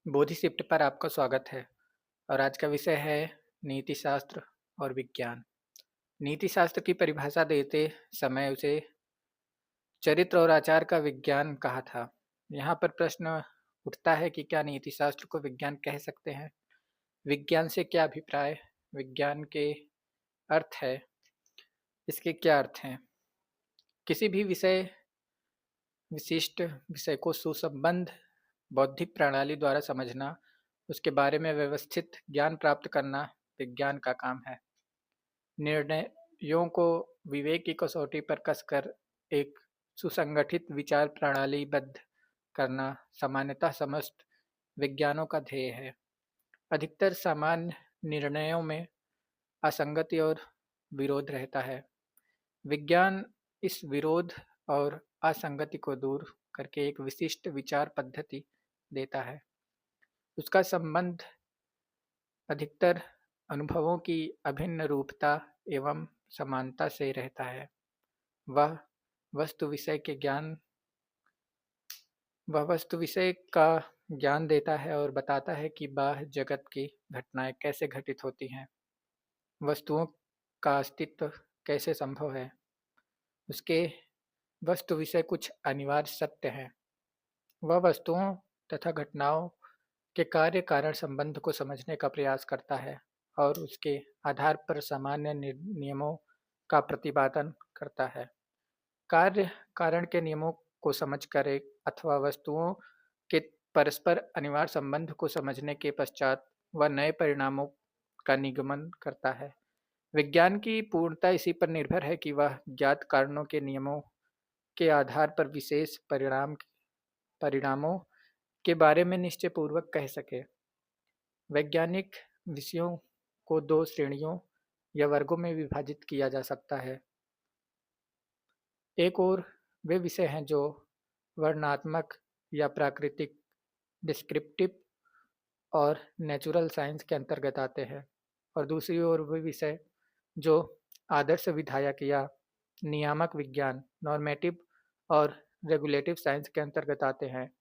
बोधिशिफ्ट पर आपका स्वागत है। और आज का विषय है नीति शास्त्र और विज्ञान। नीति शास्त्र की परिभाषा देते समय उसे चरित्र और आचार का विज्ञान कहा था। यहाँ पर प्रश्न उठता है कि क्या नीति शास्त्र को विज्ञान कह सकते हैं? विज्ञान से क्या अभिप्राय? विज्ञान के अर्थ है, इसके क्या अर्थ हैं? किसी भी विशिष्ट विषय को सुसंबद्ध बौद्धिक प्रणाली द्वारा समझना, उसके बारे में व्यवस्थित ज्ञान प्राप्त करना विज्ञान का काम है। निर्णयों को विवेक की कसौटी पर कसकर एक सुसंगठित विचार प्रणालीबद्ध करना सामान्यतः समस्त विज्ञानों का ध्येय है। अधिकतर सामान्य निर्णयों में असंगति और विरोध रहता है। विज्ञान इस विरोध और असंगति को दूर करके एक विशिष्ट विचार पद्धति देता है। उसका संबंध अधिकतर अनुभवों की अभिन्न रूपता एवं समानता से रहता है। वह वस्तु विषय के ज्ञान वह वस्तु विषय का ज्ञान देता है और बताता है कि बाह्य जगत की घटनाएं कैसे घटित होती हैं, वस्तुओं का अस्तित्व कैसे संभव है। उसके वस्तु विषय कुछ अनिवार्य सत्य हैं। वह वस्तुओं तथा घटनाओं के कार्य कारण संबंध को समझने का प्रयास करता है और उसके आधार पर सामान्य नियमों का प्रतिपादन करता है। कार्य कारण के नियमों को समझकर एक अथवा वस्तुओं के परस्पर अनिवार्य संबंध को समझने के पश्चात वह नए परिणामों का निगमन करता है। विज्ञान की पूर्णता इसी पर निर्भर है कि वह ज्ञात कारणों के नियमों के आधार पर विशेष परिणामों के बारे में निश्चयपूर्वक कह सके। वैज्ञानिक विषयों को दो श्रेणियों या वर्गों में विभाजित किया जा सकता है। एक और वे विषय हैं जो वर्णनात्मक या प्राकृतिक डिस्क्रिप्टिव और नेचुरल साइंस के अंतर्गत आते हैं, और दूसरी ओर वे विषय जो आदर्श विधायक या नियामक विज्ञान नॉर्मेटिव और रेगुलेटिव साइंस के अंतर्गत आते हैं।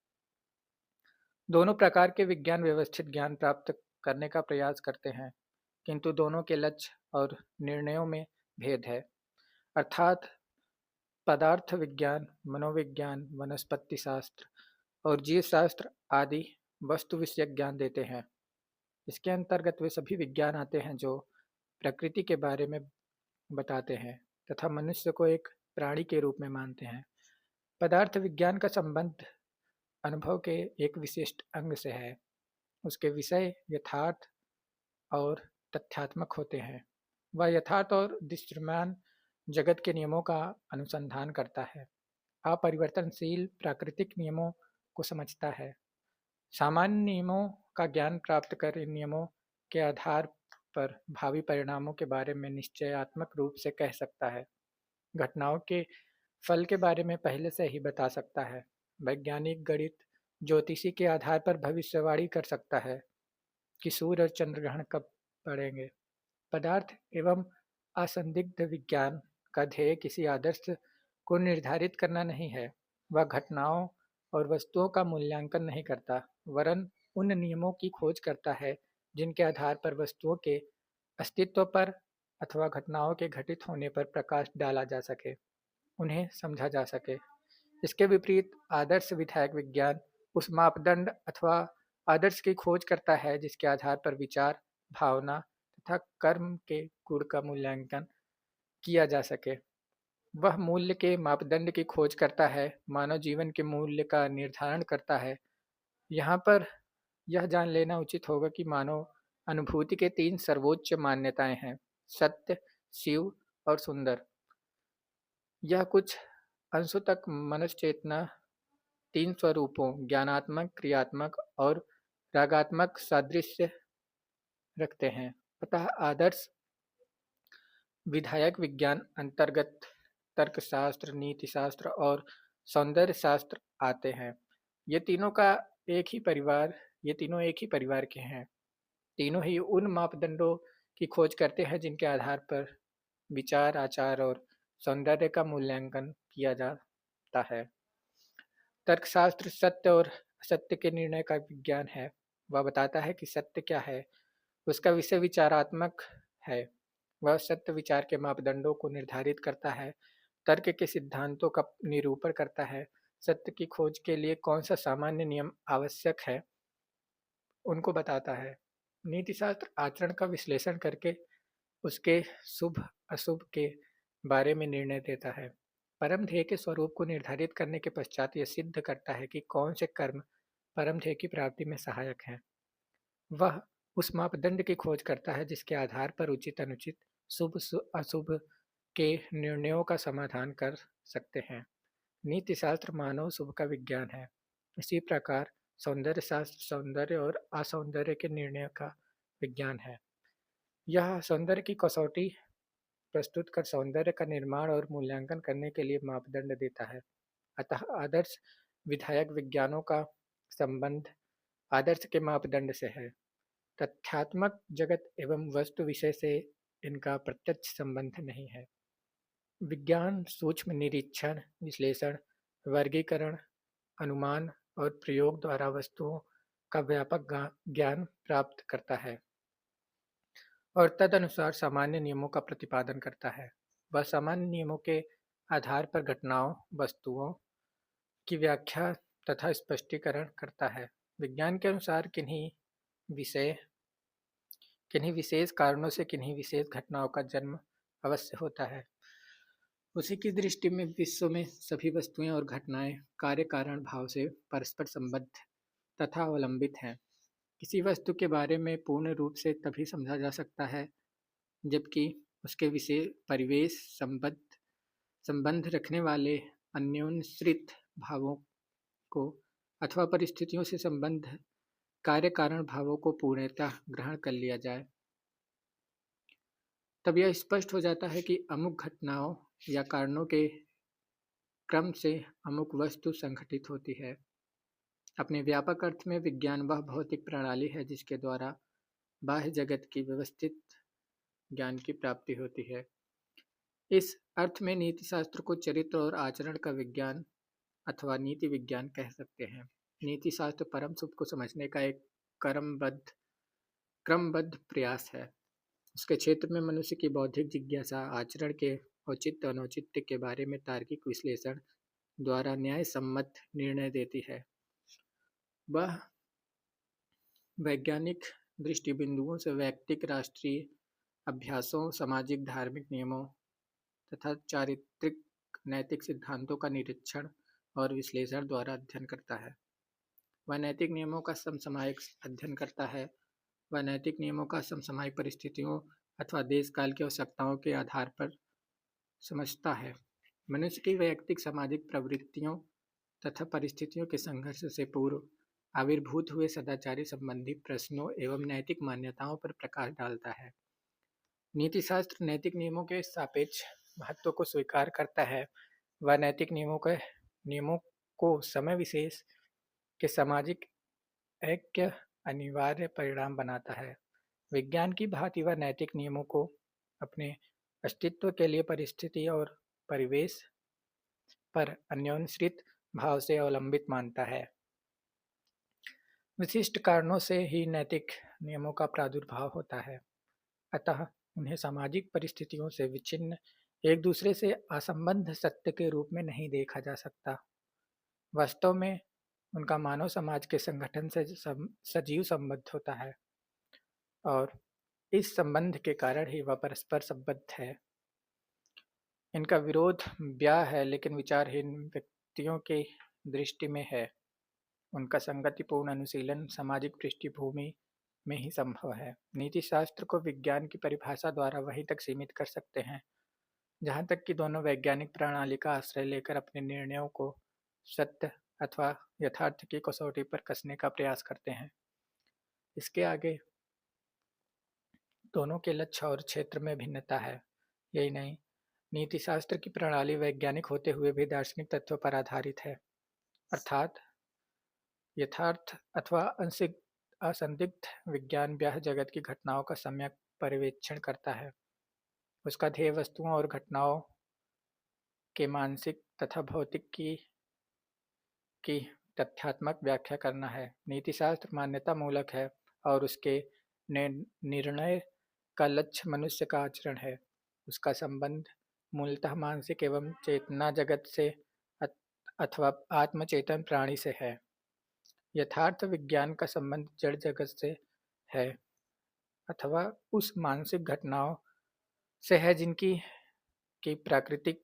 दोनों प्रकार के विज्ञान व्यवस्थित ज्ञान प्राप्त करने का प्रयास करते हैं, किंतु दोनों के लक्ष्य और निर्णयों में भेद है। अर्थात पदार्थ विज्ञान, मनोविज्ञान, वनस्पति शास्त्र और जीवशास्त्र आदि वस्तु विषयक ज्ञान देते हैं। इसके अंतर्गत वे सभी विज्ञान आते हैं जो प्रकृति के बारे में बताते हैं तथा मनुष्य को एक प्राणी के रूप में मानते हैं। पदार्थ विज्ञान का संबंध अनुभव के एक विशिष्ट अंग से है। उसके विषय यथार्थ और तथ्यात्मक होते हैं। वह यथार्थ और दृश्यमान जगत के नियमों का अनुसंधान करता है, अपरिवर्तनशील प्राकृतिक नियमों को समझता है, सामान्य नियमों का ज्ञान प्राप्त कर इन नियमों के आधार पर भावी परिणामों के बारे में निश्चयात्मक रूप से कह सकता है, घटनाओं के फल के बारे में पहले से ही बता सकता है। वैज्ञानिक गणित ज्योतिषी के आधार पर भविष्यवाणी कर सकता है कि सूर्य और चंद्र ग्रहण कब पड़ेंगे। पदार्थ एवं असंदिग्ध विज्ञान का ध्येय किसी आदर्श को निर्धारित करना नहीं है। वह घटनाओं और वस्तुओं का मूल्यांकन नहीं करता, वरन उन नियमों की खोज करता है जिनके आधार पर वस्तुओं के अस्तित्व पर अथवा घटनाओं के घटित होने पर प्रकाश डाला जा सके, उन्हें समझा जा सके। इसके विपरीत आदर्श विधायक विज्ञान उस मापदंड अथवा आदर्श की खोज करता है जिसके आधार पर विचार, भावना तथा कर्म के गुण का मूल्यांकन किया जा सके। वह मूल्य के मापदंड की खोज करता है, मानव जीवन के मूल्य का निर्धारण करता है। यहाँ पर यह जान लेना उचित होगा कि मानव अनुभूति के तीन सर्वोच्च मान्यताएं हैं: सत्य, शिव और सुंदर। यह कुछ अंशों तक मनुष्य चेतना तीन स्वरूपों ज्ञानात्मक, क्रियात्मक और रागात्मक सादृश्य रखते हैं। अतः आदर्श विधायक विज्ञान अंतर्गत तर्कशास्त्र, नीतिशास्त्र और सौंदर्य शास्त्र आते हैं। ये तीनों का एक ही परिवार ये तीनों एक ही परिवार के हैं। तीनों ही उन मापदंडों की खोज करते हैं जिनके आधार पर विचार, आचार और सौंदर्य का मूल्यांकन किया जाता है। तर्कशास्त्र सत्य और असत्य के निर्णय का विज्ञान है। वह बताता है कि सत्य क्या है। उसका विषय विचारात्मक है। वह सत्य विचार के मापदंडों को निर्धारित करता है, तर्क के सिद्धांतों का निरूपण करता है, सत्य की खोज के लिए कौन सा सामान्य नियम आवश्यक है उनको बताता है। नीतिशास्त्र आचरण का विश्लेषण करके उसके शुभ अशुभ के बारे में निर्णय देता है। परम ध्येय के स्वरूप को निर्धारित करने के पश्चात यह सिद्ध करता है कि कौन से कर्म परम ध्येय की प्राप्ति में सहायक हैं। वह उस मापदंड की खोज करता है जिसके आधार पर उचित अनुचित शुभ अशुभ के निर्णयों का समाधान कर सकते हैं। नीति शास्त्र मानव शुभ का विज्ञान है। इसी प्रकार सौंदर्य शास्त्र सौंदर्य और असौंदर्य के निर्णय का विज्ञान है। यह सौंदर्य की कसौटी प्रस्तुत कर सौंदर्य का निर्माण और मूल्यांकन करने के लिए मापदंड देता है। अतः आदर्श विधायक विज्ञानों का संबंध आदर्श के मापदंड से है। तथ्यात्मक जगत एवं वस्तु विषय से इनका प्रत्यक्ष संबंध नहीं है। विज्ञान सूक्ष्म निरीक्षण, विश्लेषण, वर्गीकरण, अनुमान और प्रयोग द्वारा वस्तुओं का व्यापक ज्ञान प्राप्त करता है और तदनुसार सामान्य नियमों का प्रतिपादन करता है। वह सामान्य नियमों के आधार पर घटनाओं, वस्तुओं की व्याख्या तथा स्पष्टीकरण करता है। विज्ञान के अनुसार किन्हीं विशेष कारणों से किन्हीं विशेष घटनाओं का जन्म अवश्य होता है। उसी की दृष्टि में विश्व में सभी वस्तुएं और घटनाएं कार्य कारण भाव से परस्पर संबद्ध तथा अवलंबित हैं। किसी वस्तु के बारे में पूर्ण रूप से तभी समझा जा सकता है जबकि उसके विषय परिवेश संबंध रखने वाले अन्योन्यश्रित भावों को अथवा परिस्थितियों से संबंध कार्य कारण भावों को पूर्णतः ग्रहण कर लिया जाए। तब यह स्पष्ट हो जाता है कि अमुक घटनाओं या कारणों के क्रम से अमुक वस्तु संघटित होती है। अपने व्यापक अर्थ में विज्ञान वह भौतिक प्रणाली है जिसके द्वारा बाह्य जगत की व्यवस्थित ज्ञान की प्राप्ति होती है। इस अर्थ में नीति शास्त्र को चरित्र और आचरण का विज्ञान अथवा नीति विज्ञान कह सकते हैं। नीति शास्त्र परम सुख को समझने का एक क्रमबद्ध प्रयास है। उसके क्षेत्र में मनुष्य की बौद्धिक जिज्ञासा आचरण के औचित्य अनौचित्य के बारे में तार्किक विश्लेषण द्वारा न्याय सम्मत निर्णय देती है। वह वैज्ञानिक दृष्टिबिंदुओं से वैयक्तिक राष्ट्रीय अभ्यासों, सामाजिक धार्मिक नियमों तथा चारित्रिक नैतिक सिद्धांतों का निरीक्षण और विश्लेषण द्वारा अध्ययन करता है। वह नैतिक नियमों का समसामयिक अध्ययन करता है। वह नैतिक नियमों का समसामयिक परिस्थितियों अथवा देश काल की आवश्यकताओं के आधार पर समझता है। मनुष्य की वैयक्तिक सामाजिक प्रवृत्तियों तथा परिस्थितियों के संघर्ष से पूर्व आविर्भूत हुए सदाचारी संबंधी प्रश्नों एवं नैतिक मान्यताओं पर प्रकाश डालता है। नीतिशास्त्र नैतिक नियमों के सापेक्ष महत्व को स्वीकार करता है। वह नैतिक नियमों को समय विशेष के सामाजिक ऐक्य अनिवार्य परिणाम बनाता है। विज्ञान की भांति वह नैतिक नियमों को अपने अस्तित्व के लिए परिस्थिति और परिवेश पर अन्योन्यश्रित भाव से अवलंबित मानता है। विशिष्ट कारणों से ही नैतिक नियमों का प्रादुर्भाव होता है, अतः उन्हें सामाजिक परिस्थितियों से विच्छिन्न एक दूसरे से असंबद्ध सत्य के रूप में नहीं देखा जा सकता। वास्तव में उनका मानव समाज के संगठन से सजीव संबंध होता है और इस संबंध के कारण ही वह परस्पर संबद्ध है। इनका विरोध ब्याह है, लेकिन विचारहीन व्यक्तियों की दृष्टि में है। उनका संगतिपूर्ण अनुशीलन सामाजिक पृष्ठभूमि में ही संभव है। नीति शास्त्र को विज्ञान की परिभाषा द्वारा वहीं तक सीमित कर सकते हैं जहाँ तक कि दोनों वैज्ञानिक प्रणाली का आश्रय लेकर अपने निर्णयों को सत्य अथवा यथार्थ की कसौटी पर कसने का प्रयास करते हैं। इसके आगे दोनों के लक्ष्य और क्षेत्र में भिन्नता है। यही नहीं, नीति शास्त्र की प्रणाली वैज्ञानिक होते हुए भी दार्शनिक तत्व पर आधारित है, अर्थात यथार्थ अथवा असंदिग्ध विज्ञान ब्याह जगत की घटनाओं का सम्यक पर्यवेक्षण करता है। उसका ध्येय वस्तुओं और घटनाओं के मानसिक तथा भौतिक की तथ्यात्मक व्याख्या करना है। नीतिशास्त्र मान्यता मूलक है और उसके निर्णय का लक्ष्य मनुष्य का आचरण है। उसका संबंध मूलतः मानसिक एवं चेतना जगत से अथवा आत्मचेतन प्राणी से है। यथार्थ विज्ञान का संबंध जड़ जगत से है अथवा उस मानसिक घटनाओं से है जिनकी की प्राकृतिक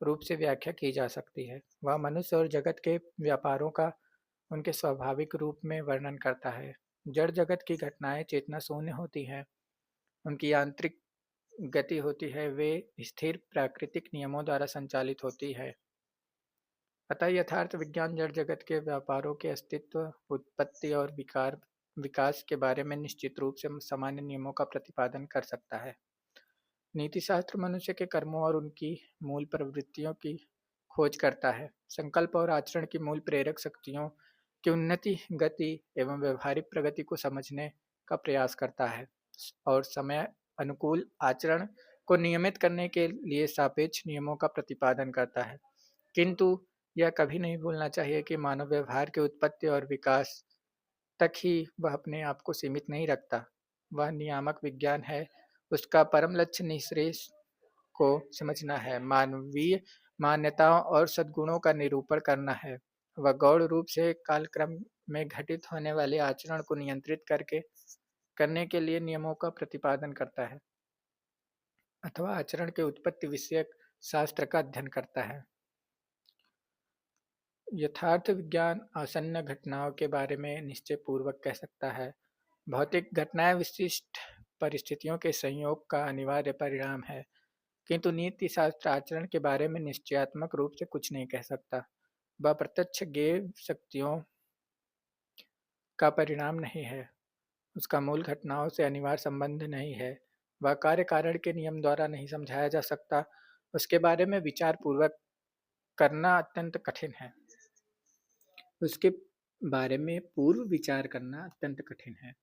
रूप से व्याख्या की जा सकती है। वह मनुष्य और जगत के व्यापारों का उनके स्वाभाविक रूप में वर्णन करता है। जड़ जगत की घटनाएं चेतना शून्य होती हैं, उनकी आंतरिक गति होती है, वे स्थिर प्राकृतिक नियमों द्वारा संचालित होती है। अतः यथार्थ विज्ञान जड़ जगत के व्यापारों के अस्तित्व, उत्पत्ति और विकास के बारे में निश्चित रूप से सामान्य नियमों का प्रतिपादन कर सकता है। नीतिशास्त्र मनुष्य के कर्मों और उनकी मूल प्रवृत्तियों की खोज करता है। संकल्प और आचरण की मूल प्रेरक शक्तियों की उन्नति, गति एवं व्यवहारिक प्रगति को समझने का प्रयास करता है और समय अनुकूल आचरण को नियमित करने के लिए सापेक्ष नियमों का प्रतिपादन करता है। किंतु यह कभी नहीं भूलना चाहिए कि मानव व्यवहार की उत्पत्ति और विकास तक ही वह अपने आप को सीमित नहीं रखता। वह नियामक विज्ञान है। उसका परम लक्ष्य निःश्रेयस को समझना है, मानवीय मान्यताओं और सद्गुणों का निरूपण करना है। वह गौण रूप से कालक्रम में घटित होने वाले आचरण को नियंत्रित करने के लिए नियमों का प्रतिपादन करता है अथवा आचरण के उत्पत्ति विषयक शास्त्र का अध्ययन करता है। यथार्थ विज्ञान आसन्न घटनाओं के बारे में निश्चय पूर्वक कह सकता है। भौतिक घटनाएं विशिष्ट परिस्थितियों के संयोग का अनिवार्य परिणाम है, किंतु नीति शास्त्र आचरण के बारे में निश्चयात्मक रूप से कुछ नहीं कह सकता। वह प्रत्यक्ष ज्ञेय शक्तियों का परिणाम नहीं है। उसका मूल घटनाओं से अनिवार्य संबंध नहीं है। वह कार्य कारण के नियम द्वारा नहीं समझाया जा सकता। उसके बारे में विचार पूर्वक करना अत्यंत कठिन है। उसके बारे में पूर्व विचार करना अत्यंत कठिन है।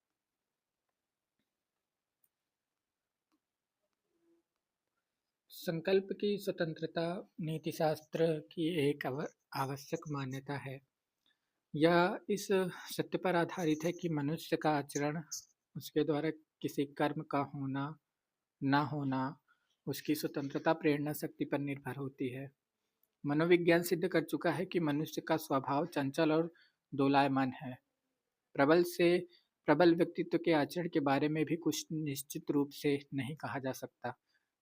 संकल्प की स्वतंत्रता नीतिशास्त्र की एक आवश्यक मान्यता है। यह इस सत्य पर आधारित है कि मनुष्य का आचरण उसके द्वारा किसी कर्म का होना ना होना उसकी स्वतंत्रता प्रेरणा शक्ति पर निर्भर होती है। मनोविज्ञान सिद्ध कर चुका है कि मनुष्य का स्वभाव चंचल और दोलायमान है। प्रबल व्यक्तित्व के आचरण के बारे में भी कुछ निश्चित रूप से नहीं कहा जा सकता।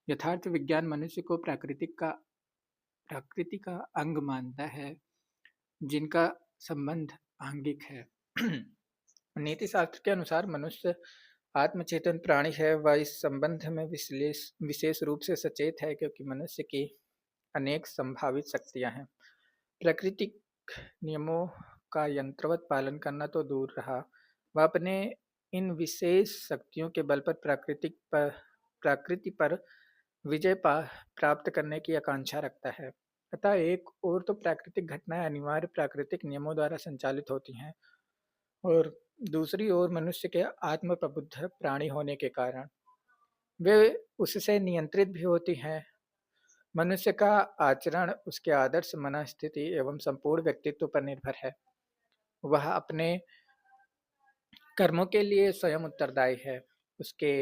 यथार्थ विज्ञान मनुष्य को प्रकृति का अंग मानता है, जिनका संबंध आंगिक है। नीति शास्त्र के अनुसार मनुष्य आत्मचेतन प्राणी है। वह इस संबंध में विशेष रूप से सचेत है, क्योंकि मनुष्य की अनेक संभावित शक्तियां हैं। प्राकृतिक नियमों का यंत्रवत पालन करना तो दूर रहा, वह अपने इन विशेष शक्तियों के बल पर प्रकृति पर विजय प्राप्त करने की आकांक्षा रखता है। अतः एक और तो प्राकृतिक घटनाएं अनिवार्य प्राकृतिक नियमों द्वारा संचालित होती हैं और दूसरी ओर मनुष्य के आत्म प्रबुद्ध प्राणी होने के कारण वे उससे नियंत्रित भी होती हैं। मनुष्य का आचरण उसके आदर्श मनस्थिति एवं संपूर्ण व्यक्तित्व पर निर्भर है। वह अपने कर्मों के लिए स्वयं उत्तरदायी है। उसके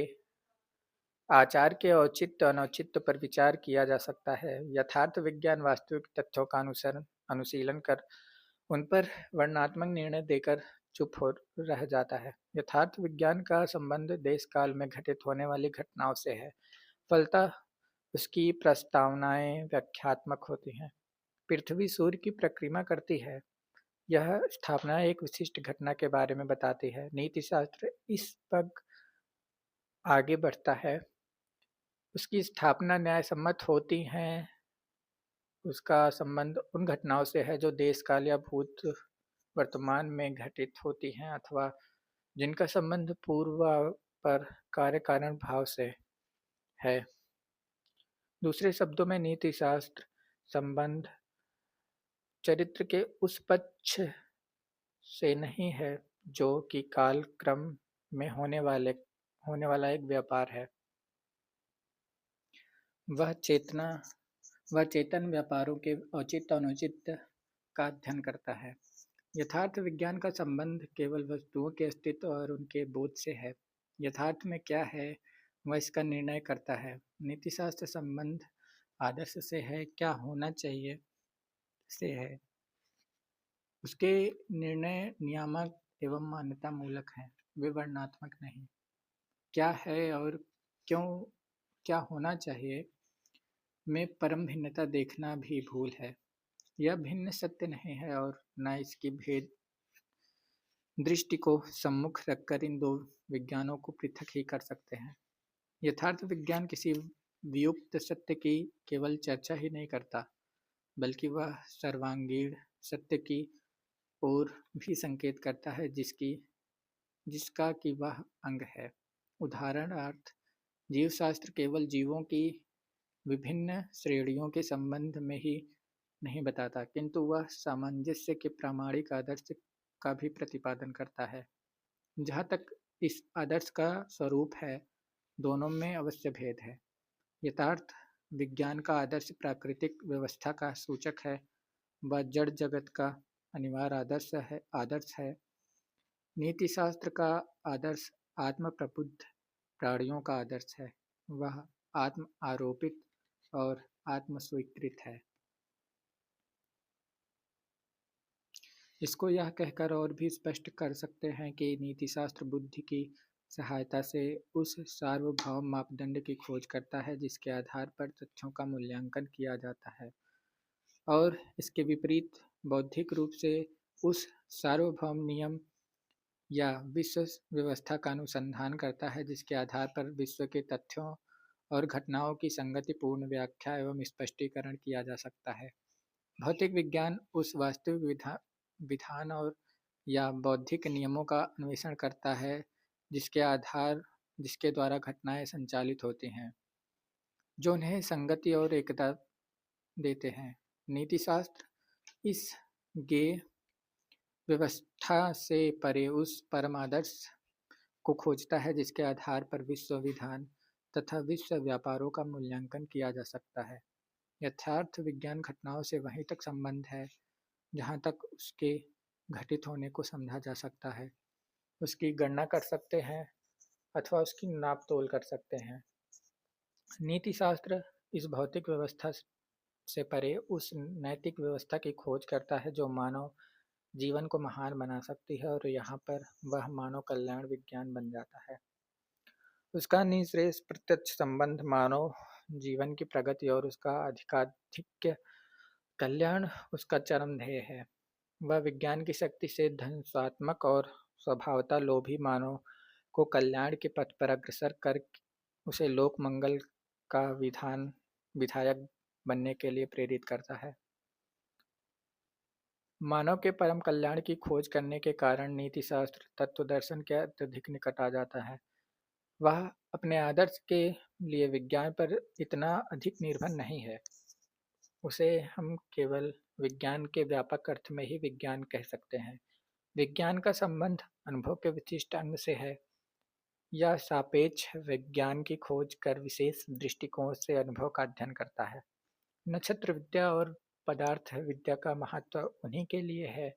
आचार के औचित्य अनौचित्य पर विचार किया जा सकता है। यथार्थ विज्ञान वास्तविक तथ्यों का अनुशीलन कर उन पर वर्णनात्मक निर्णय देकर चुप हो रह जाता है। यथार्थ विज्ञान का संबंध देश काल में घटित होने वाली घटनाओं से है। फलतः उसकी प्रस्तावनाएं व्याख्यात्मक होती हैं। पृथ्वी सूर्य की परिक्रमा करती है। यह स्थापना एक विशिष्ट घटना के बारे में बताती है। नीति शास्त्र इस पग आगे बढ़ता है। उसकी स्थापना न्यायसम्मत होती हैं। उसका संबंध उन घटनाओं से है जो देश काल या भूत वर्तमान में घटित होती हैं अथवा जिनका संबंध पूर्व पर कार्य कारण भाव से है। दूसरे शब्दों में नीति शास्त्र संबंध चरित्र के उस पक्ष से नहीं है जो कि काल क्रम में होने वाला एक व्यापार है। वह चेतन व्यापारों के औचित्य अनुचित्य का अध्ययन करता है। यथार्थ विज्ञान का संबंध केवल वस्तुओं के अस्तित्व और उनके बोध से है। यथार्थ में क्या है वह इसका निर्णय करता है। नीतिशास्त्र संबंध आदर्श से है, क्या होना चाहिए से है। उसके निर्णय नियामक एवं मान्यता मूलक हैं, वे वर्णनात्मक नहीं। क्या है और क्यों क्या होना चाहिए में परम भिन्नता देखना भी भूल है। यह भिन्न सत्य नहीं है और न इसकी भेद दृष्टि को सम्मुख रखकर इन दो विज्ञानों को पृथक ही कर सकते हैं। यथार्थ विज्ञान किसी वियुक्त सत्य की केवल चर्चा ही नहीं करता, बल्कि वह सर्वांगीण सत्य की ओर भी संकेत करता है जिसका कि वह अंग है। उदाहरणार्थ, जीवशास्त्र केवल जीवों की विभिन्न श्रेणियों के संबंध में ही नहीं बताता, किंतु वह सामंजस्य के प्रामाणिक आदर्श का भी प्रतिपादन करता है। जहाँ तक इस आदर्श का स्वरूप है, दोनों में अवश्य भेद है। यथार्थ विज्ञान का आदर्श प्राकृतिक व्यवस्था का सूचक है, वह जड़ जगत का अनिवार्य आदर्श है। नीतिशास्त्र का आदर्श आत्म प्रबुद्ध प्राणियों का आदर्श है, वह आत्म आरोपित और आत्म स्वीकृत है। इसको यह कहकर और भी स्पष्ट कर सकते हैं कि नीतिशास्त्र बुद्धि की सहायता से उस सार्वभौम मापदंड की खोज करता है जिसके आधार पर तथ्यों का मूल्यांकन किया जाता है, और इसके विपरीत बौद्धिक रूप से उस सार्वभौम नियम या विश्व व्यवस्था का अनुसंधान करता है जिसके आधार पर विश्व के तथ्यों और घटनाओं की संगतिपूर्ण व्याख्या एवं स्पष्टीकरण किया जा सकता है। भौतिक विज्ञान उस वास्तविक विधान और या बौद्धिक नियमों का अन्वेषण करता है जिसके द्वारा घटनाएं संचालित होती हैं, जो उन्हें संगति और एकता देते हैं। नीतिशास्त्र इस गे व्यवस्था से परे उस परम आदर्श को खोजता है जिसके आधार पर विश्व विधान तथा विश्व व्यापारों का मूल्यांकन किया जा सकता है। यथार्थ विज्ञान घटनाओं से वहीं तक संबंध है जहाँ तक उसके घटित होने को समझा जा सकता है, उसकी गणना कर सकते हैं अथवा उसकी नाप तोल कर सकते हैं। नीतिशास्त्र इस भौतिक व्यवस्था से परे उस नैतिक व्यवस्था की खोज करता है जो मानव जीवन को महान बना सकती है, और यहाँ पर वह मानव कल्याण विज्ञान बन जाता है। उसका निःश्रेयस प्रत्यक्ष संबंध मानव जीवन की प्रगति और उसका अधिकाधिक कल्याण उसका चरम ध्येय है। वह विज्ञान की शक्ति से ध्वंसात्मक और स्वभावतः लोभी मानव को कल्याण के पथ पर अग्रसर कर उसे लोक मंगल का विधायक बनने के लिए प्रेरित करता है। मानव के परम कल्याण की खोज करने के कारण नीतिशास्त्र तत्व दर्शन के अत्यधिक निकट आ जाता है। वह अपने आदर्श के लिए विज्ञान पर इतना अधिक निर्भर नहीं है। उसे हम केवल विज्ञान के व्यापक अर्थ में ही विज्ञान कह सकते हैं। विज्ञान का संबंध अनुभव के विशिष्ट अंग से है। यह सापेक्ष विज्ञान की खोज कर विशेष दृष्टिकोण से अनुभव का अध्ययन करता है। नक्षत्र विद्या और पदार्थ विद्या का महत्व उन्हीं के लिए है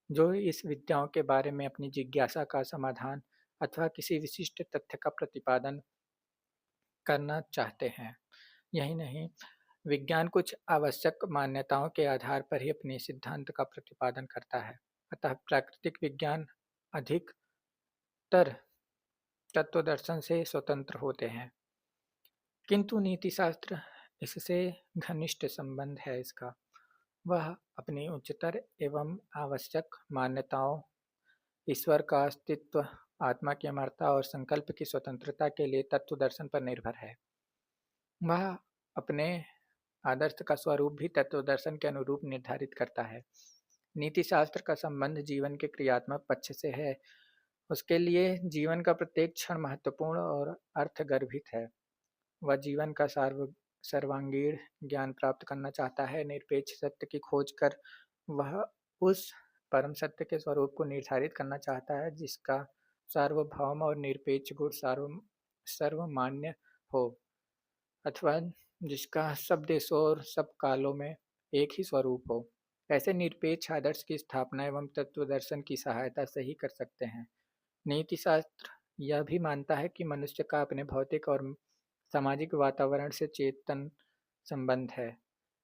जो इस विद्याओं के बारे में अपनी जिज्ञासा का समाधान अथवा किसी विशिष्ट तथ्य का प्रतिपादन करना चाहते हैं। यही नहीं, विज्ञान कुछ आवश्यक मान्यताओं के आधार पर ही अपने सिद्धांत का प्रतिपादन करता है। अतः प्राकृतिक विज्ञान अधिकतर तत्व दर्शन से स्वतंत्र होते हैं, किंतु नीतिशास्त्र इससे घनिष्ठ संबंध है इसका। वह अपनी उच्चतर एवं आवश्यक मान्यताओं, ईश्वर का अस्तित्व, आत्मा की अमरता और संकल्प की स्वतंत्रता के लिए तत्व दर्शन पर निर्भर है। वह अपने आदर्श का स्वरूप भी तत्व दर्शन के अनुरूप निर्धारित करता है। नीतिशास्त्र का संबंध जीवन के क्रियात्मक पक्ष से है। उसके लिए जीवन का प्रत्येक क्षण महत्वपूर्ण और अर्थगर्भित है। वह जीवन का सर्वांगीण ज्ञान प्राप्त करना चाहता है। निरपेक्ष सत्य की खोज कर वह उस परम सत्य के स्वरूप को निर्धारित करना चाहता है जिसका सार्वभौम और निरपेक्ष गुण सर्वमान्य हो, अथवा जिसका सब देशों और सब कालों में एक ही स्वरूप हो। ऐसे निरपेक्ष आदर्श की स्थापना एवं तत्व दर्शन की सहायता से ही कर सकते हैं। नीति शास्त्र यह भी मानता है कि मनुष्य का अपने भौतिक और सामाजिक वातावरण से चेतन संबंध है।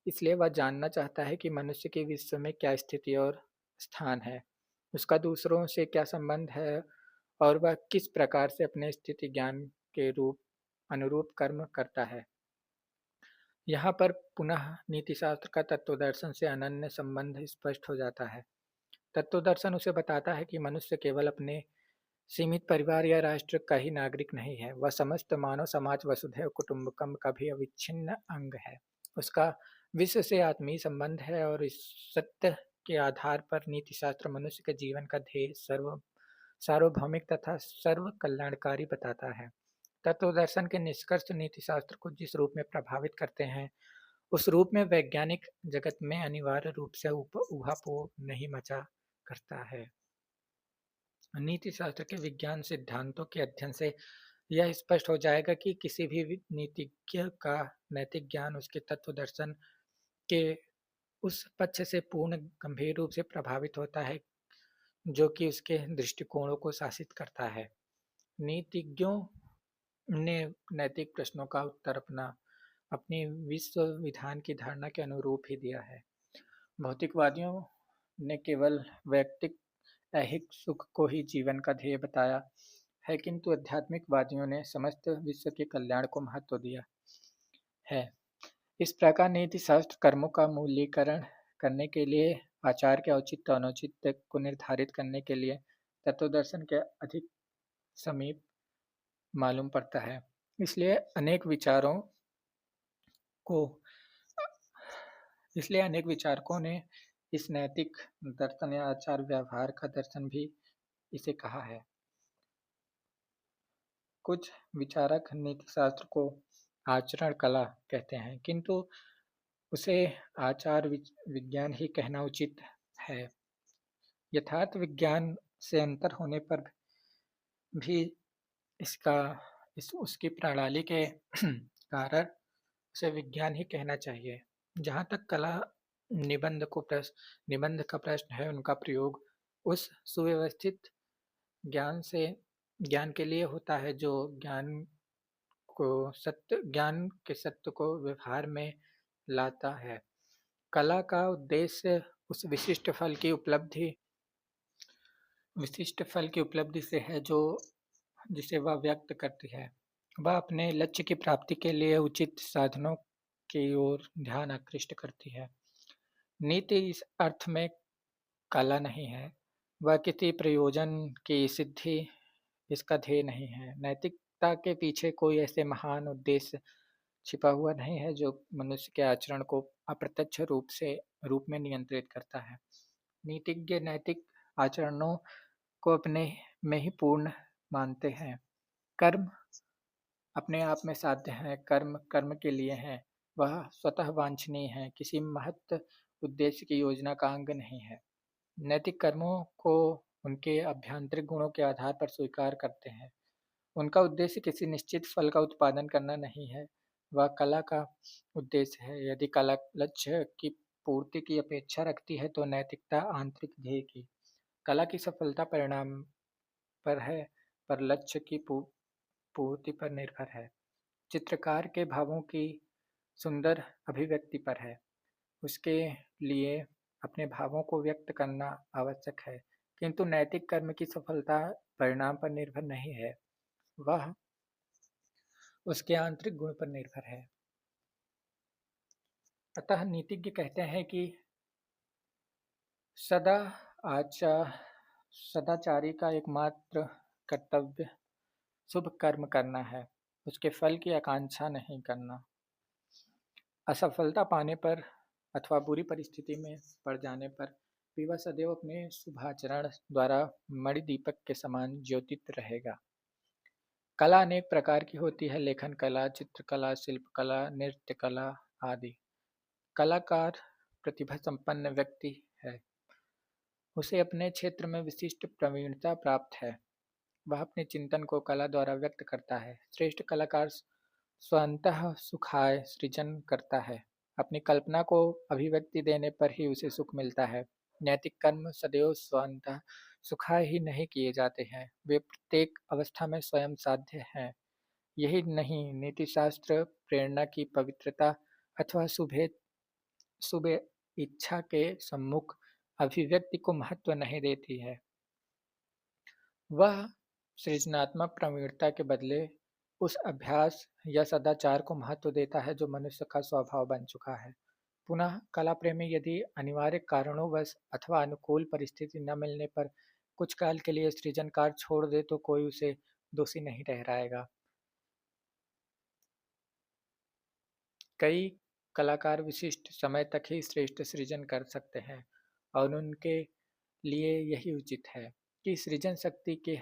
इसलिए वह जानना चाहता है कि मनुष्य की विश्व में क्या स्थिति और स्थान है, उसका दूसरों से क्या संबंध है और वह किस प्रकार से अपने स्थिति ज्ञान के रूप अनुरूप कर्म करता है। यहाँ पर पुनः नीतिशास्त्र का तत्वदर्शन से अनन्य संबंध स्पष्ट हो जाता है। तत्वदर्शन उसे बताता है कि मनुष्य केवल अपने सीमित परिवार या राष्ट्र का ही नागरिक नहीं है, वह समस्त मानव समाज वसुधैव कुटुंबकम का भी अविच्छिन्न अंग है। उसका विश्व से आत्मीय संबंध है और इस सत्य के आधार पर नीतिशास्त्र मनुष्य के जीवन का ध्येय सार्वभौमिक तथा सर्व कल्याणकारी बताता है। तत्वदर्शन के निष्कर्ष नीतिशास्त्र को जिस रूप में प्रभावित करते हैं, उस रूप में वैज्ञानिक जगत में अनिवार्य रूप से ऊहापोह नहीं मचा करता है। नीति शास्त्र के विज्ञान सिद्धांतों के अध्ययन से यह स्पष्ट हो जाएगा कि किसी भी नीतिज्ञ का नैतिक ज्ञान उसके तत्व दर्शन के उस पक्ष से पूर्ण गंभीर रूप से प्रभावित होता है जो कि उसके दृष्टिकोणों को शासित करता है। नीतिज्ञों ने नैतिक प्रश्नों का उत्तर अपनी विश्व विधान की धारणा के अनुरूप ही दिया है। भौतिकवादियों ने केवल वैयक्तिक ऐहिक सुख को ही जीवन का ध्येय बताया है, किंतु आध्यात्मिकवादियों ने समस्त विश्व के कल्याण को महत्व दिया है। इस प्रकार नीति शास्त्र कर्मों का मूल्यीकरण करने के लिए, आचार के औचित्य अनुचित्य को निर्धारित करने के लिए तत्वदर्शन के अधिक समीप मालूम पड़ता है। इसलिए को अनेक विचारकों ने इस नैतिक दर्शन या आचार व्यवहार का दर्शन भी इसे कहा है। कुछ विचारक नीतिशास्त्र को आचरण कला कहते हैं, किंतु उसे आचार विज्ञान ही कहना उचित है। यथार्थ विज्ञान से अंतर होने पर भी उसकी प्रणाली के कारण उसे विज्ञान ही कहना चाहिए। जहाँ तक कला निबंध का प्रश्न है, उनका प्रयोग उस सुव्यवस्थित ज्ञान के लिए होता है जो ज्ञान के सत्य को व्यवहार में लाता है। कला का उद्देश्य उस विशिष्ट फल की उपलब्धि से है जो जिसे वह व्यक्त करती है। वह अपने लक्ष्य की प्राप्ति के लिए उचित साधनों की ओर ध्यान आकृष्ट करती है। नीति इस अर्थ में कला नहीं है, वह किसी प्रयोजन की सिद्धि इसका ध्येय नहीं है। नैतिकता के पीछे कोई ऐसे महान उद्देश्य छिपा हुआ नहीं है जो मनुष्य के आचरण को अप्रत्यक्ष रूप में नियंत्रित करता है। नीतिज्ञ नैतिक आचरणों को अपने में ही पूर्ण मानते हैं। कर्म अपने आप में साध्य है, कर्म कर्म के लिए है, वह स्वतः वांछनीय है, किसी महत्व उद्देश्य की योजना का अंग नहीं है। नैतिक कर्मों को उनके आभ्यंतरिक गुणों के आधार पर स्वीकार करते हैं। उनका उद्देश्य किसी निश्चित फल का उत्पादन करना नहीं है, वह कला का उद्देश्य है। यदि कला लक्ष्य की पूर्ति की अपेक्षा रखती है तो नैतिकता आंतरिक ध्येय की, कला की सफलता परिणाम पर है, पर लक्ष्य की पूर्ति पर निर्भर है। चित्रकार के भावों की सुंदर अभिव्यक्ति पर है, उसके लिए अपने भावों को व्यक्त करना आवश्यक है, किंतु नैतिक कर्म की सफलता परिणाम पर निर्भर नहीं है, वह उसके आंतरिक गुण पर निर्भर है। अतः नीतिज्ञ कहते हैं कि सदाचारी का एकमात्र कर्तव्य शुभ कर्म करना है, उसके फल की आकांक्षा नहीं करना। असफलता पाने पर अथवा बुरी परिस्थिति में पड़ जाने पर भी वह सदैव अपने शुभाचरण द्वारा मणिदीपक के समान ज्योतित रहेगा। कला अनेक प्रकार की होती है, लेखन कला, चित्रकला, शिल्पकला, नृत्य कला आदि। कलाकार प्रतिभा संपन्न व्यक्ति है, उसे अपने क्षेत्र में विशिष्ट प्रवीणता प्राप्त है, वह अपने चिंतन को कला द्वारा व्यक्त करता है। श्रेष्ठ कलाकार स्वतः सुखाय सृजन करता है, अपनी कल्पना को अभिव्यक्ति देने पर ही उसे सुख मिलता है। नैतिक कर्म सदैव स्वतः सुखाय ही नहीं किए जाते हैं, वे प्रत्येक अवस्था में स्वयं साध्य हैं। यही नहीं, नीतिशास्त्र प्रेरणा की पवित्रता अथवा शुभ इच्छा के सम्मुख अभिव्यक्ति को महत्व नहीं देती है। वह सृजनात्मक प्रवीणता के बदले उस अभ्यास या सदाचार को महत्व देता है जो मनुष्य का स्वभाव बन चुका है। पुनः कला प्रेमी यदि अनिवार्य कारणोंवश अथवा अनुकूल परिस्थिति न मिलने पर कुछ काल के लिए सृजन कार्य छोड़ दे तो कोई उसे दोषी नहीं ठहराएगा। कई कलाकार विशिष्ट समय तक ही श्रेष्ठ सृजन कर सकते हैं और उनके लिए यही उचित है कि सृजन शक्ति के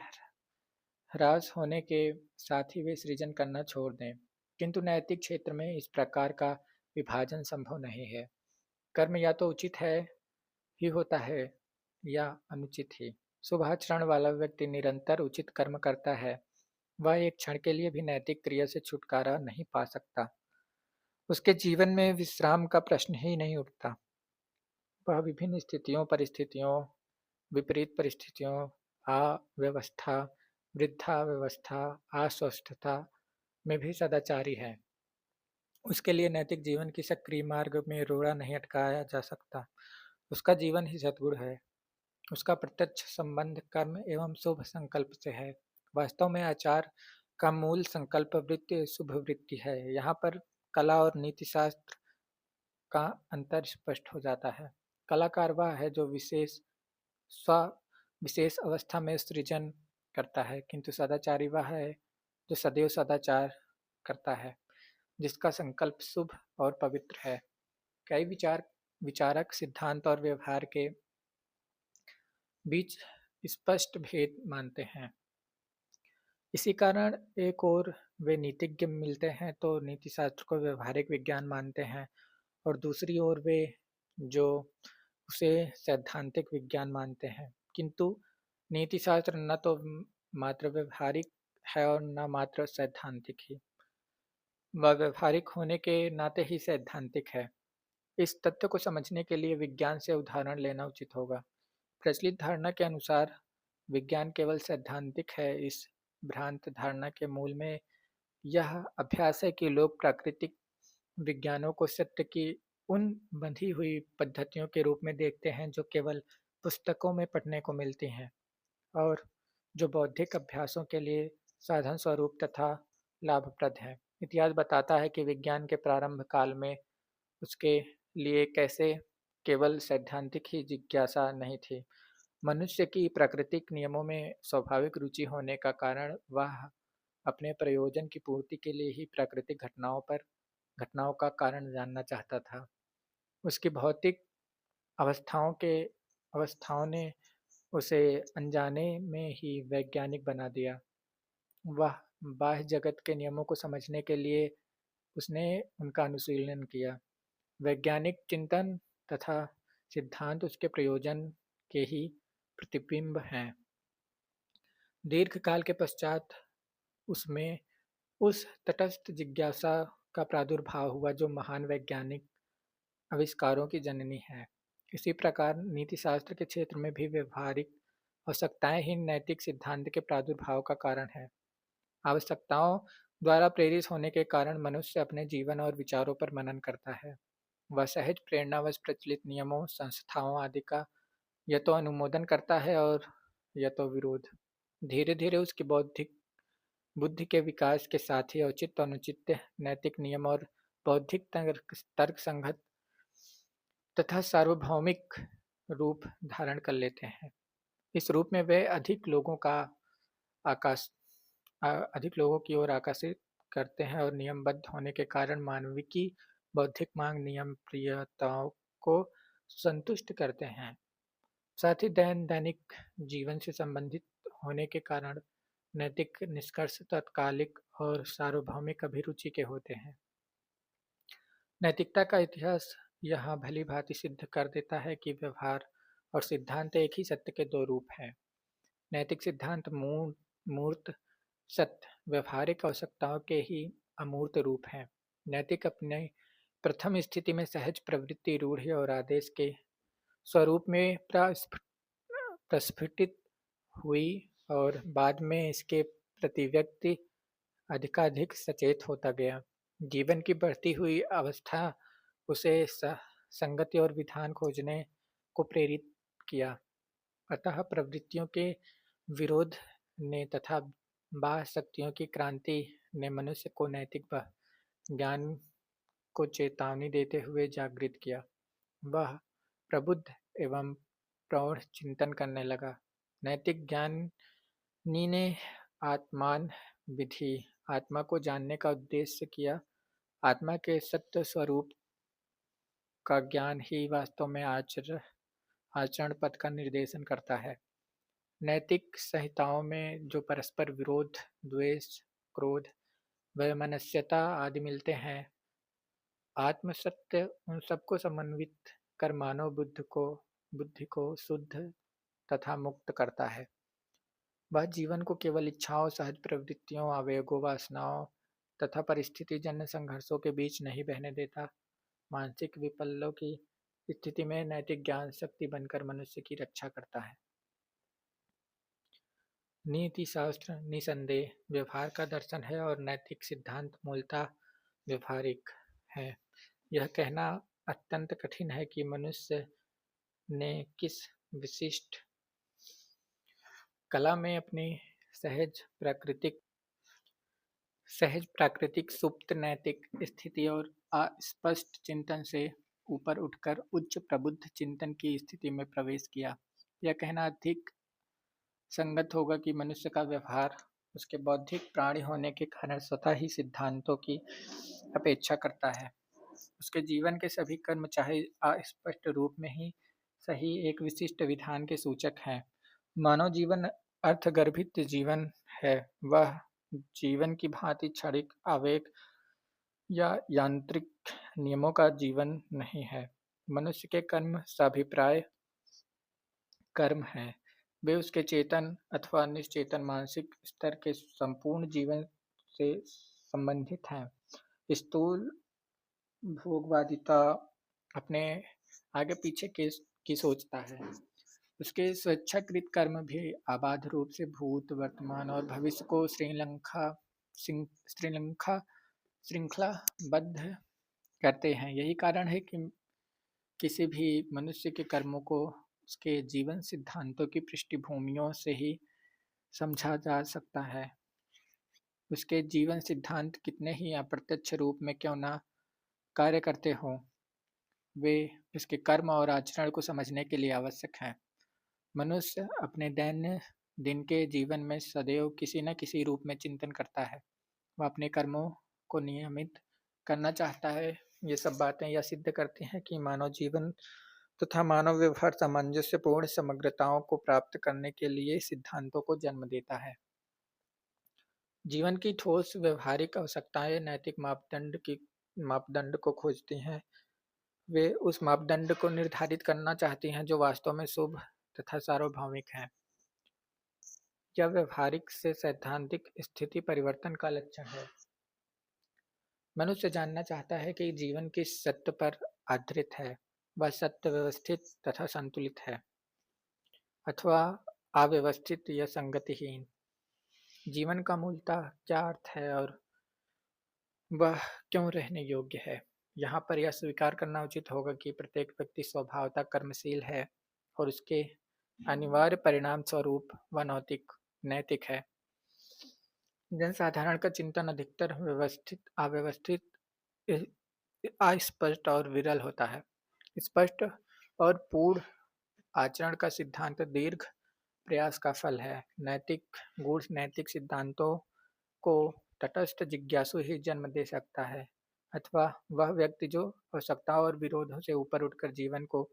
ह्रास होने के साथ ही वे सृजन करना छोड़ दें। किंतु नैतिक क्षेत्र में इस प्रकार का विभाजन संभव नहीं है। कर्म या तो उचित है ही होता है या अनुचित ही। शुभाचरण वाला व्यक्ति निरंतर उचित कर्म करता है, वह एक क्षण के लिए भी नैतिक क्रिया से छुटकारा नहीं पा सकता। उसके जीवन में विश्राम का प्रश्न ही नहीं उठता। वह विभिन्न स्थितियों, परिस्थितियों, विपरीत परिस्थितियों, अव्यवस्था, वृद्धावस्था, अस्वस्थता में भी सदाचारी है। उसके लिए नैतिक जीवन की सक्रिय मार्ग में रोड़ा नहीं अटकाया जा सकता। उसका जीवन ही सद्गुण है। उसका प्रत्यक्ष संबंध कर्म एवं शुभ संकल्प से है। वास्तव में आचार का मूल संकल्प वृत्ति शुभ वृत्ति है। यहाँ पर कला और नीतिशास्त्र का अंतर स्पष्ट हो जाता है। कलाकार वह है जो स्व विशेष अवस्था में सृजन करता है, किंतु सदाचारी वह है जो सदैव सदाचार करता है, जिसका संकल्प शुभ और पवित्र है। कई विचारक सिद्धांत और व्यवहार के बीच स्पष्ट भेद मानते हैं। इसी कारण एक ओर वे नीतिज्ञ मिलते हैं तो नीतिशास्त्र को व्यवहारिक विज्ञान मानते हैं, और दूसरी ओर वे जो उसे सैद्धांतिक विज्ञान मानते हैं। किंतु नीतिशास्त्र न तो मात्र व्यवहारिक है और न मात्र सैद्धांतिक ही, वह व्यवहारिक होने के नाते ही सैद्धांतिक है। इस तथ्य को समझने के लिए विज्ञान से उदाहरण लेना उचित होगा। प्रचलित धारणा के अनुसार विज्ञान केवल सैद्धांतिक है। इस भ्रांत धारणा के मूल में यह अभ्यास है कि लोग प्राकृतिक विज्ञानों को सत्य की उन बंधी हुई पद्धतियों के रूप में देखते हैं जो केवल पुस्तकों में पढ़ने को मिलती हैं और जो बौद्धिक अभ्यासों के लिए साधन स्वरूप तथा लाभप्रद है। इतिहास बताता है कि विज्ञान के प्रारंभ काल में उसके लिए कैसे केवल सैद्धांतिक ही जिज्ञासा नहीं थी। मनुष्य की प्राकृतिक नियमों में स्वाभाविक रुचि होने का कारण वह अपने प्रयोजन की पूर्ति के लिए ही प्राकृतिक घटनाओं का कारण जानना चाहता था। उसकी भौतिक अवस्थाओं ने उसे अनजाने में ही वैज्ञानिक बना दिया। वह बाह्य जगत के नियमों को समझने के लिए उसने उनका अनुशीलन किया। वैज्ञानिक चिंतन तथा सिद्धांत उसके प्रयोजन के ही प्रतिबिंब हैं। दीर्घकाल के पश्चात उसमें उस तटस्थ जिज्ञासा का प्रादुर्भाव हुआ जो महान वैज्ञानिक आविष्कारों की जननी है। इसी प्रकार नीतिशास्त्र के क्षेत्र में भी व्यवहारिक आवश्यकताएं ही नैतिक सिद्धांत के प्रादुर्भाव का कारण है। आवश्यकताओं द्वारा प्रेरित होने के कारण मनुष्य अपने जीवन और विचारों पर मनन करता है। वह सहज प्रेरणावश प्रचलित नियमों, संस्थाओं आदि का या तो अनुमोदन करता है और या तो विरोध। धीरे धीरे उसकी बौद्धिक बुद्धि के विकास के साथ ही औचित्य अनुचित्य, नैतिक नियम और बौद्धिक तर्क संगत तथा सार्वभौमिक रूप धारण कर लेते हैं। इस रूप में वे आकाश अधिक लोगों की ओर आकर्षित करते हैं और नियमबद्ध होने के कारण मानविकी बौद्धिक मांग नियम प्रियताओं को संतुष्ट करते हैं। साथ ही दैनिक जीवन से संबंधित होने के कारण नैतिक निष्कर्ष तात्कालिक और सार्वभौमिक अभिरुचि के होते हैं। नैतिकता का इतिहास यह भली भांति सिद्ध कर देता है कि व्यवहार और सिद्धांत एक ही सत्य के दो रूप हैं। नैतिक सिद्धांत मूर्त सत्य, व्यवहारिक आवश्यकताओं के ही अमूर्त रूप हैं। नैतिक अपने प्रथम स्थिति में सहज प्रवृत्ति रूढ़ि और आदेश के स्वरूप में प्रस्फुटित हुई और बाद में इसके प्रति व्यक्ति अधिकाधिक सचेत होता गया। जीवन की बढ़ती हुई अवस्था उसे संगति और विधान खोजने को प्रेरित किया। अतः प्रवृत्तियों के विरोध ने तथा बाह्य शक्तियों की क्रांति ने मनुष्य को नैतिक ज्ञान को चेतावनी देते हुए जागृत किया। वह प्रबुद्ध एवं प्रौढ़ चिंतन करने लगा। नैतिक ज्ञानी ने आत्मान विधि आत्मा को जानने का उद्देश्य किया। आत्मा के सत्य स्वरूप का ज्ञान ही वास्तव में आचरण पथ का निर्देशन करता है। नैतिक संहिताओं में जो परस्पर विरोध, द्वेष, क्रोध, वैमनस्यता आदि मिलते हैं, आत्म सत्य उन सबको समन्वित कर मानव बुद्धि को शुद्ध तथा मुक्त करता है। वह जीवन को केवल इच्छाओं, सहज प्रवृत्तियों, आवेगों, वासनाओं तथा परिस्थितिजन्य संघर्षों के बीच नहीं बहने देता। मानसिक विपल्यों की स्थिति में नैतिक ज्ञान शक्ति बनकर मनुष्य की रक्षा करता है। नीति शास्त्र निसंदेह व्यवहार का दर्शन है और नैतिक सिद्धांत मूलतः व्यवहारिक है। यह कहना अत्यंत कठिन है कि मनुष्य ने किस विशिष्ट कला में अपनी सहज प्राकृतिक सुप्त नैतिक स्थिति और अस्पष्ट चिंतन से ऊपर उठकर उच्च प्रबुद्ध चिंतन की स्थिति में प्रवेश किया। यह कहना अधिक संगत होगा कि मनुष्य का व्यवहार उसके बौद्धिक प्राणी होने के कारण स्वतः ही सिद्धांतों की अपेक्षा करता है। उसके जीवन के सभी कर्म चाहे अस्पष्ट रूप में ही सही एक विशिष्ट विधान के सूचक हैं। मानव जीवन अर्थगर्भित जीवन है। वह जीवन की भांति क्षणिक आवेग या यांत्रिक नियमों का जीवन नहीं है। मनुष्य के कर्म साभिप्राय कर्म हैं। वे उसके चेतन अथवा निश्चेतन मानसिक स्तर के संपूर्ण जीवन से संबंधित हैं। स्थूल भोगवादिता अपने आगे पीछे की सोचता है। उसके स्वेच्छाकृत कर्म भी आबाद रूप से भूत, वर्तमान और भविष्य को श्रृंखलाबद्ध करते हैं। यही कारण है कि किसी भी मनुष्य के कर्मों को उसके जीवन सिद्धांतों की पृष्ठभूमियों से ही समझा जा सकता है। उसके जीवन सिद्धांत कितने ही अप्रत्यक्ष रूप में क्यों न कार्य करते हों, वे उसके कर्म और आचरण को समझने के लिए आवश्यक हैं। मनुष्य अपने दैन्य दिन के जीवन में सदैव किसी न किसी रूप में चिंतन करता है। वह अपने कर्मों को नियमित करना चाहता है। ये सब बातें यह सिद्ध करती हैं कि मानव जीवन तथा मानव व्यवहार सामंजस्यपूर्ण समग्रताओं को प्राप्त करने के लिए सिद्धांतों को जन्म देता है। जीवन की ठोस व्यवहारिक आवश्यकताएं नैतिक मापदंड को खोजती हैं। वे उस मापदंड को निर्धारित करना चाहती हैं जो वास्तव में शुभ तथा सार्वभौमिक है। यह व्यवहारिक से सैद्धांतिक स्थिति परिवर्तन का लक्षण है। मनुष्य जानना चाहता है कि जीवन किस सत्य पर आधारित है। वह सत्य व्यवस्थित तथा संतुलित है अथवा अव्यवस्थित या संगतिहीन। जीवन का मूलतः क्या अर्थ है और वह क्यों रहने योग्य है। यहाँ पर यह स्वीकार करना उचित होगा कि प्रत्येक व्यक्ति स्वभावतः कर्मशील है और उसके अनिवार्य परिणाम स्वरूप वह नैतिक है। जनसाधारण का चिंतन अधिकतर व्यवस्थित, अव्यवस्थित, अस्पष्ट और विरल होता है। स्पष्ट और पूर्ण आचरण का सिद्धांत दीर्घ प्रयास का फल है। गूढ़ नैतिक सिद्धांतों को तटस्थ जिज्ञासु ही जन्म दे सकता है अथवा वह व्यक्ति जो आवश्यकताओं और विरोधों से ऊपर उठकर जीवन को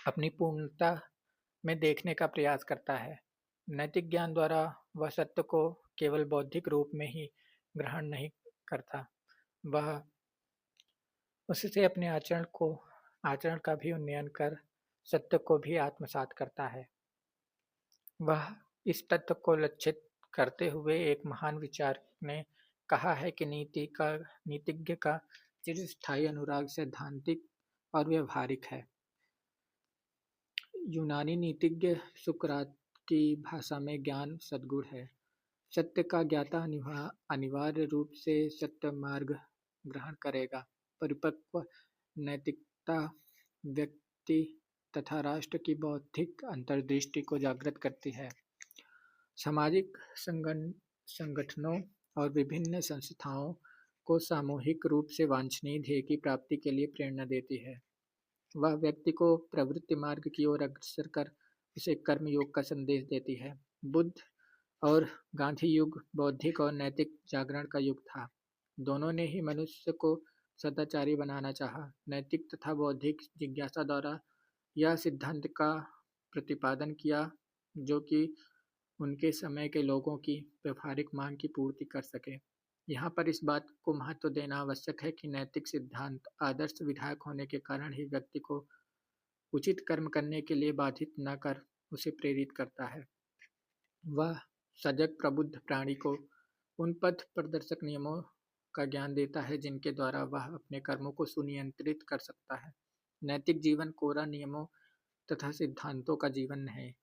अपनी पूर्णता में देखने का प्रयास करता है। नैतिक ज्ञान द्वारा वह सत्य को केवल बौद्धिक रूप में ही ग्रहण नहीं करता, वह उससे अपने आचरण का भी उन्नयन कर सत्य को भी आत्मसात करता है। वह इस तत्व को लक्षित करते हुए एक महान विचारक ने कहा है कि नीतिज्ञ का चिरस्थायी अनुराग सैद्धांतिक और व्यवहारिक है। यूनानी नीतिज्ञ सुकरात की भाषा में ज्ञान सद्गुण है। सत्य का ज्ञाता अनिवार्य रूप से सत्य मार्ग ग्रहण करेगा। परिपक्व नैतिकता व्यक्ति तथा राष्ट्र की बौद्धिक अंतर्दृष्टि को जागृत करती है। सामाजिक संगठनों और विभिन्न संस्थाओं को सामूहिक रूप से वांछनीय ध्येय की प्राप्ति के लिए प्रेरणा देती है। वह व्यक्ति को प्रवृत्ति मार्ग की ओर अग्रसर कर उसे कर्मयोग का संदेश देती है। बुद्ध और गांधी युग बौद्धिक और नैतिक जागरण का युग था। दोनों ने ही मनुष्य को सदाचारी बनाना चाहा। नैतिक तथा बौद्धिक जिज्ञासा द्वारा यह सिद्धांत का प्रतिपादन किया जो कि उनके समय के लोगों की व्यवहारिक मांग की पूर्ति कर सके। यहाँ पर इस बात को महत्व देना आवश्यक है कि नैतिक सिद्धांत आदर्श विधायक होने के कारण ही व्यक्ति को उचित कर्म करने के लिए बाधित न कर उसे प्रेरित करता है। वह सजग प्रबुद्ध प्राणी को उन पथ प्रदर्शक नियमों का ज्ञान देता है जिनके द्वारा वह अपने कर्मों को सुनियंत्रित कर सकता है। नैतिक जीवन कोरा नियमों तथा सिद्धांतों का जीवन नहीं,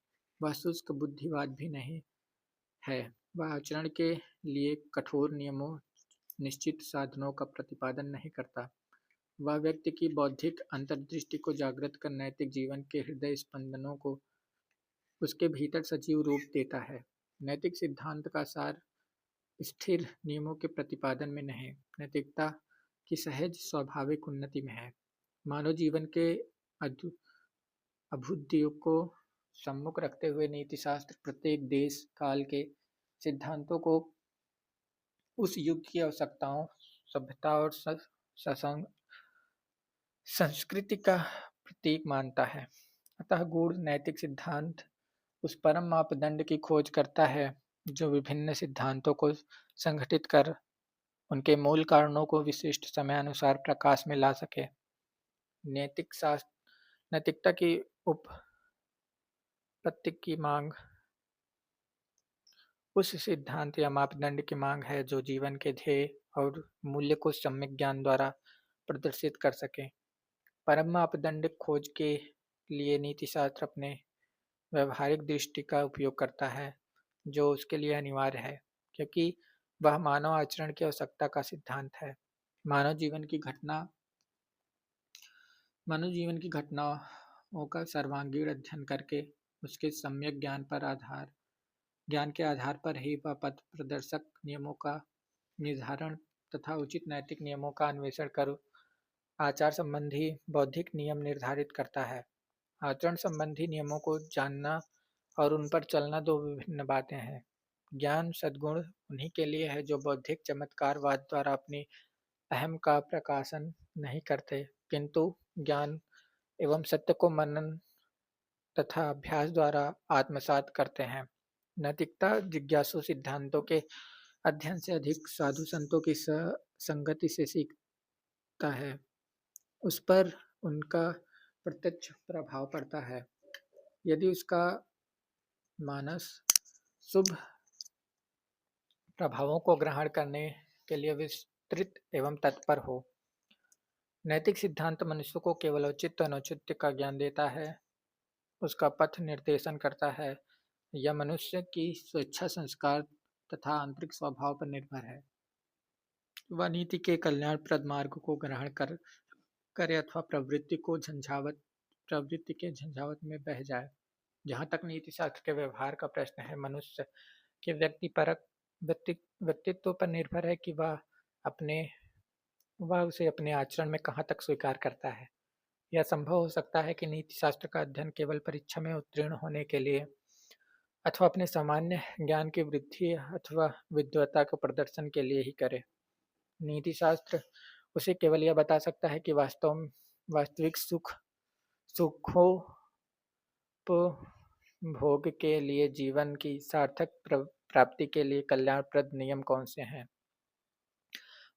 वह शुष्क बुद्धिवाद भी नहीं है। वह आचरण के लिए कठोर नियमों निश्चित साधनों का प्रतिपादन नहीं करता। वह व्यक्ति की बौद्धिक अंतर्दृष्टि को जागृत कर नैतिक जीवन के हृदय स्पंदनों को उसके भीतर सजीव रूप देता है। नैतिक सिद्धांत का सार स्थिर नियमों के प्रतिपादन में नहीं, नैतिकता की सहज स्वाभाविक उन्नति में है। मानव जीवन के अभ्युदय को सम्मुख रखते हुए नीतिशास्त्र प्रत्येक देश काल के सिद्धांतों को उस युग की आवश्यकताओं, सभ्यता और संस्कृति का प्रतीक मानता है। अतः गूढ़ नैतिक सिद्धांत उस परम मापदंड की खोज करता है जो विभिन्न सिद्धांतों को संगठित कर उनके मूल कारणों को विशिष्ट समयानुसार प्रकाश में ला सके। नैतिकता की उपपत्ति की मांग उस सिद्धांत या मापदंड की मांग है जो जीवन के ध्येय और मूल्य को सम्यक ज्ञान द्वारा प्रदर्शित कर सके। परम मापदंड खोज के लिए नीतिशास्त्र अपने व्यवहारिक दृष्टि का उपयोग करता है जो उसके लिए अनिवार्य है, क्योंकि वह मानव आचरण की आवश्यकता का सिद्धांत है। मानव जीवन की घटनाओं का सर्वांगीण अध्ययन करके उसके सम्यक ज्ञान के आधार पर ही वह पथ प्रदर्शक नियमों का निर्धारण तथा उचित नैतिक नियमों का अन्वेषण कर आचार संबंधी बौद्धिक नियम निर्धारित करता है। आचरण संबंधी नियमों को जानना और उन पर चलना दो विभिन्न बातें हैं। ज्ञान सद्गुण उन्हीं के लिए है जो बौद्धिक चमत्कारवाद द्वारा अपनी अहम का प्रकाशन नहीं करते, किंतु ज्ञान एवं सत्य को मनन तथा अभ्यास द्वारा आत्मसात करते हैं। नैतिकता जिज्ञासु सिद्धांतों के अध्ययन से अधिक साधु संतों की संगति से सीखता है। उस पर उनका प्रत्यक्ष प्रभाव पड़ता है। यदि उसका मानस शुभ प्रभावों को ग्रहण करने के लिए विस्तृत एवं तत्पर हो। नैतिक सिद्धांत मनुष्य को केवल औचित्य अनुचित्य का ज्ञान देता है, उसका पथ निर्देशन करता है। यह मनुष्य की स्वेच्छा, संस्कार तथा आंतरिक स्वभाव पर निर्भर है। वह नीति के कल्याणप्रद मार्ग को ग्रहण करे अथवा प्रवृत्ति के झंझावत में बह जाए। जहाँ तक नीतिशास्त्र के व्यवहार का प्रश्न है, मनुष्य के व्यक्तित्व पर निर्भर है कि वह उसे अपने आचरण में कहाँ तक स्वीकार करता है। यह संभव हो सकता है कि नीतिशास्त्र का अध्ययन केवल परीक्षा में उत्तीर्ण होने के लिए अथवा अपने सामान्य ज्ञान की वृद्धि अथवा विद्वता के प्रदर्शन के लिए ही करे। नीतिशास्त्र उसे केवल यह बता सकता है कि वास्तविक सुखोपभोग के लिए जीवन की सार्थक प्राप्ति के लिए कल्याणप्रद नियम कौन से हैं।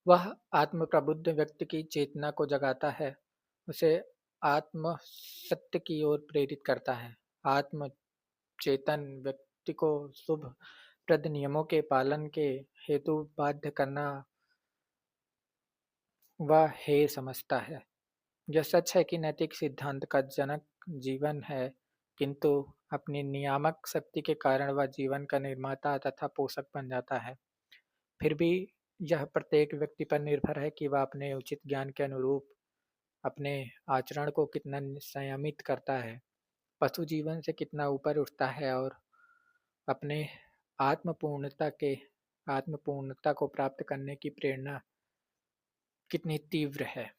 वह आत्म प्रबुद्ध व्यक्ति की चेतना को जगाता है, उसे आत्म सत्य की ओर प्रेरित करता है। आत्म चेतन व्यक्ति को शुभ प्रद नियमों के पालन के हेतु बाध्य करना वह हेय समझता है। यह सच है कि नैतिक सिद्धांत का जनक जीवन है, किंतु अपनी नियामक शक्ति के कारण वह जीवन का निर्माता तथा पोषक बन जाता है। फिर भी यह प्रत्येक व्यक्ति पर निर्भर है कि वह अपने उचित ज्ञान के अनुरूप अपने आचरण को कितना संयमित करता है, पशु जीवन से कितना ऊपर उठता है और अपने आत्मपूर्णता के आत्मपूर्णता को प्राप्त करने की प्रेरणा कितनी तीव्र है।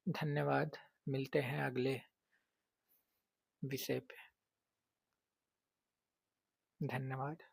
धन्यवाद। मिलते हैं अगले विषय पे। धन्यवाद।